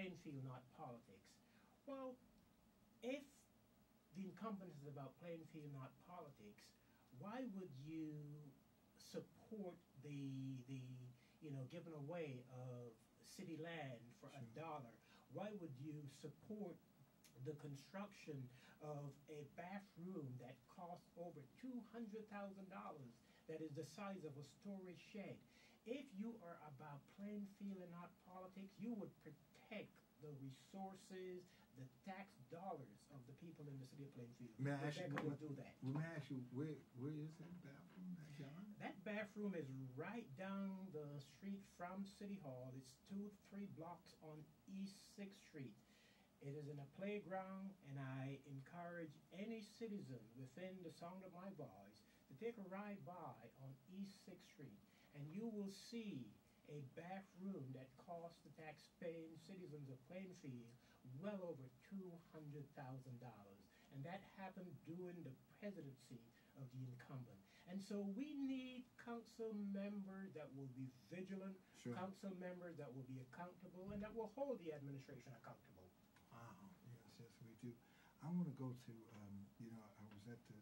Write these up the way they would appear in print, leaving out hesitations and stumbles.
Plainfield, not politics. Well, if the incumbent is about Plainfield, not politics, why would you support the giving away of city land for $1? Why would you support the construction of a bathroom that costs over $200,000 that is the size of a storage shed? If you are about Plainfield and not politics, you would protect the resources, the tax dollars of the people in the city of Plainfield. May I ask you, will do that. May I ask you, where is that bathroom, John? That bathroom is right down the street from City Hall. It's 2-3 blocks on East 6th Street. It is in a playground, and I encourage any citizen within the sound of my voice to take a ride by on East 6th Street, and you will see a bathroom that costs the tax-paying citizens of Plainfield well over $200,000. And that happened during the presidency of the incumbent. And so we need council members that will be vigilant, council members that will be accountable, and that will hold the administration accountable. Wow, yes, we do. I want to go to, I was at the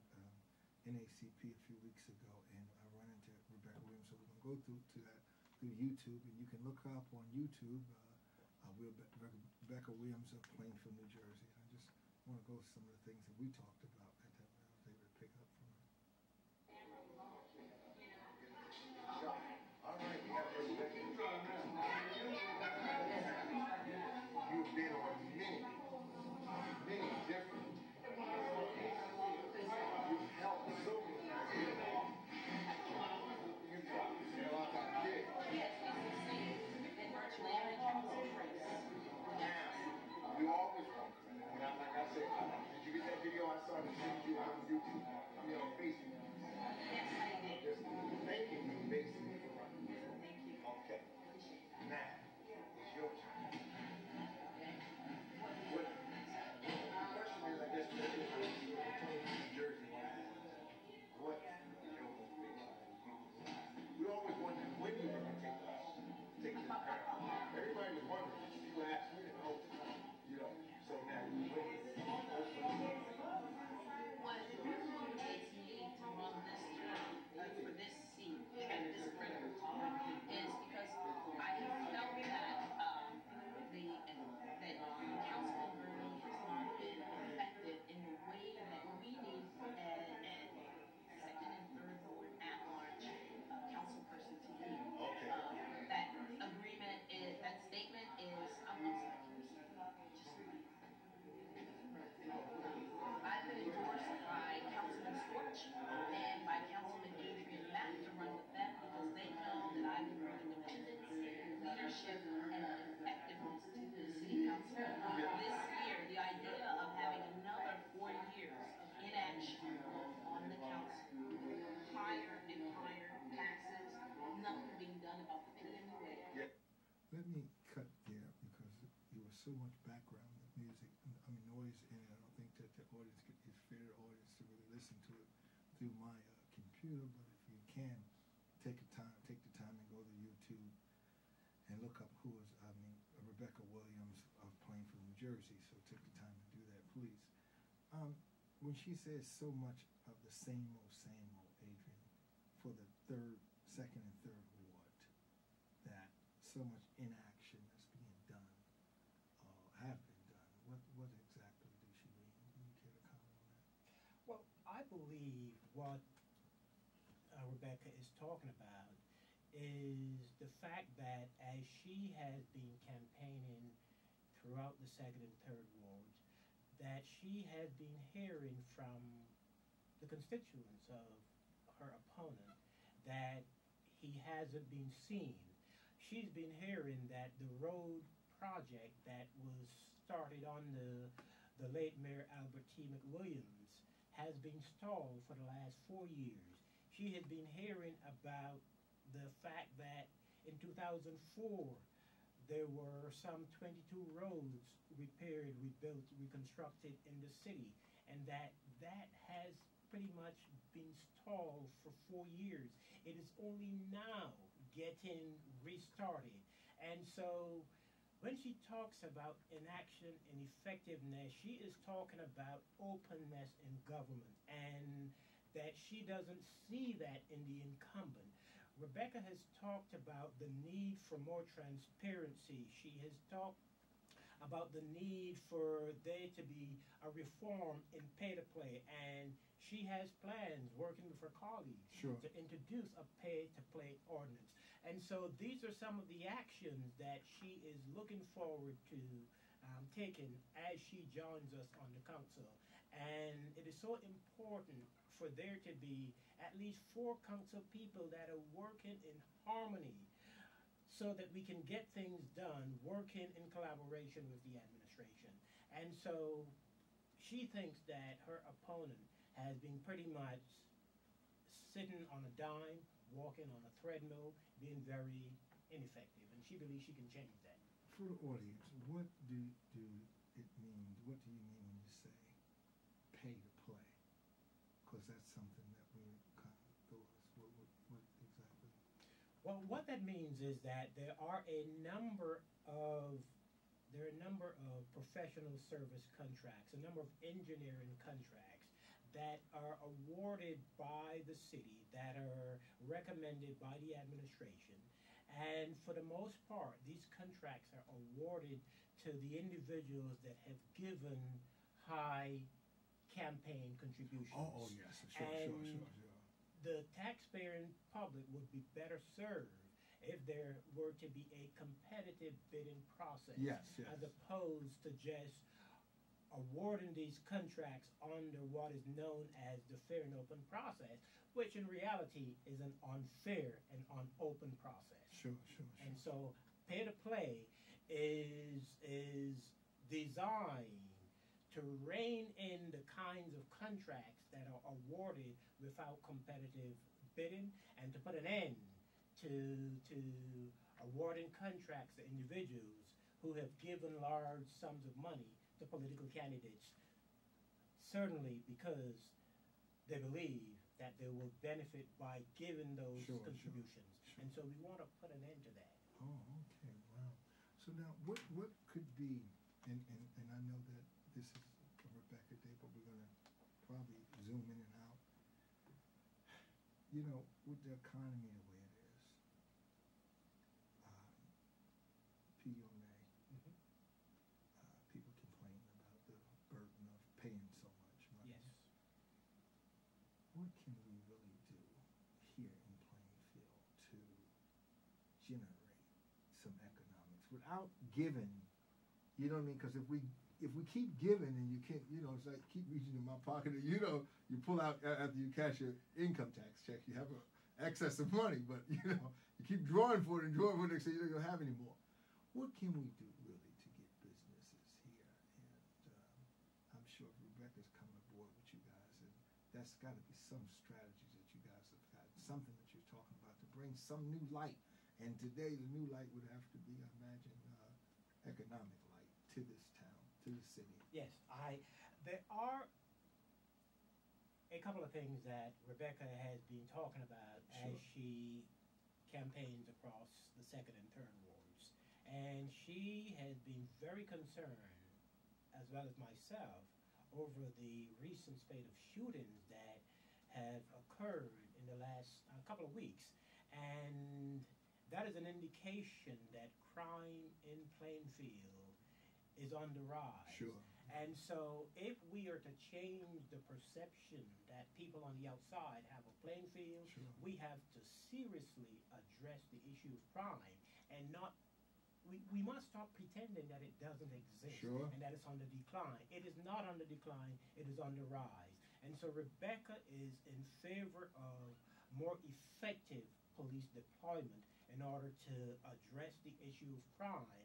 NACP a few weeks ago, and I ran into Rebecca Williams, so we're going to go through that through YouTube, and you can look up on YouTube, Rebecca Williams of Plainfield, New Jersey. And I just want to go to some of the things that we talked about that I was able to pick up from her. All right, we have Rebecca. You've been on many different. You've helped so many. Now, you always want to. Like I said, did you get that video I saw that sent you on YouTube? I mean on Facebook. Yes, I did. Just thanking you basically for running. Thank you. Okay. Now, it's your turn. What the question is, I guess, New Jersey, what is your motivation? We always wonder when you're going to take us, take this back. Everybody was wondering. People ask me all the time, So now, what motivates me to run this term, for this seat, and this critical time, is because I have felt that council really has not been effective in the way that we need a second and third ward at-large council person to be. Okay. That agreement is, that statement is, I've been endorsed by Councilman Storch and by Councilman Adrian Mack to run with them because they know that I can bring independence, leadership, and effectiveness to the city council. This year, the idea of having another 4 years of inaction on the council, higher and higher taxes, nothing being done about the PMUA. Let me cut there because there was so much background music, noise in it. I don't think that the audience is fair audience to really listen to it through my computer. But if you can, take the time and go to YouTube and look up who is, Rebecca Williams of Plainfield, New Jersey. So take the time to do that, please. When she says so much of the same old, Adrian, for the second and third ward, that so much inaction that's being done, have been done. What exactly does she mean? Can you care to comment on that? Well, I believe what Rebecca is talking about is the fact that as she has been campaigning throughout the second and third wards, that she has been hearing from the constituents of her opponent that he hasn't been seen. She's been hearing that the road project that was started on the late Mayor Albert T. McWilliams has been stalled for the last 4 years. She has been hearing about the fact that in 2004 there were some 22 roads repaired, rebuilt, reconstructed in the city, and that has pretty much been stalled for 4 years. It is only now getting restarted. And so when when she talks about inaction and effectiveness, she is talking about openness in government, and that she doesn't see that in the incumbent. Rebecca has talked about the need for more transparency. She has talked about the need for there to be a reform in pay to play, and she has plans working with her colleagues Sure. to introduce a pay to play ordinance. And so these are some of the actions that she is looking forward to taking as she joins us on the council. And it is so important for there to be at least 4 council people that are working in harmony so that we can get things done, working in collaboration with the administration. And so she thinks that her opponent has been pretty much sitting on a dime, walking on a treadmill, being very ineffective, and she believes she can change that. For the audience, what do it mean? What do you mean when you say pay to play? Because that's something that we kind of thought. What exactly? Well, what that means is that there are a number of professional service contracts, a number of engineering contracts that are awarded by the city, that are recommended by the administration. And for the most part, these contracts are awarded to the individuals that have given high campaign contributions. Oh yes, sure. The taxpaying public would be better served if there were to be a competitive bidding process, Yes. as opposed to just awarding these contracts under what is known as the fair and open process, which in reality is an unfair and unopen process. Sure. And so pay to play is designed to rein in the kinds of contracts that are awarded without competitive bidding, and to put an end to awarding contracts to individuals who have given large sums of money to political candidates, certainly because they believe that they will benefit by giving those contributions. Sure. And so we want to put an end to that. Oh, okay, wow. So now, what could be, and I know that this is a Rebecca Day, but we're going to probably zoom in and out. You know, with the economy the way it is, PLA, people complain about the burden of paying so much money. Yes. What can we really do here in Plainfield to generate some economics without giving? You know what I mean? Because if we keep giving and you can't, you know, it's like keep reaching in my pocket. And, you know, you pull out after you cash your income tax check, you have an excess of money, but you know you keep drawing for it and drawing for it, so you don't have any more. What can we do really to get businesses here? And I'm sure Rebecca's coming aboard with you guys, and that's got to be some strategies that you guys have got, something that you're talking about to bring some new light. And today the new light would have to be, I imagine, economic light to this town, to the city. Yes, there are a couple of things that Rebecca has been talking about as she campaigns across the 2nd and 3rd wards. And she has been very concerned, as well as myself, over the recent spate of shootings that have occurred in the last couple of weeks. And that is an indication that crime in Plainfield is on the rise. Sure. And so if we are to change the perception that people on the outside have of Plainfield, we have to seriously address the issue of crime, and not, we must stop pretending that it doesn't exist and that it's on the decline. It is not on the decline, it is on the rise. And so Rebecca is in favor of more effective police deployment in order to address the issue of crime,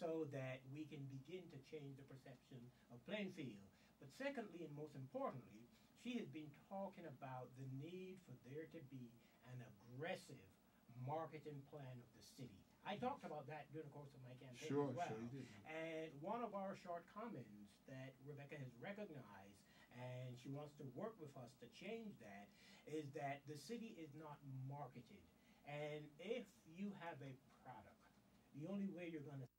so that we can begin to change the perception of Plainfield. But secondly, and most importantly, she has been talking about the need for there to be an aggressive marketing plan of the city. I talked about that during the course of my campaign as well. Sure, you did. And one of our shortcomings that Rebecca has recognized, and she wants to work with us to change that, is that the city is not marketed. And if you have a product, the only way you're going to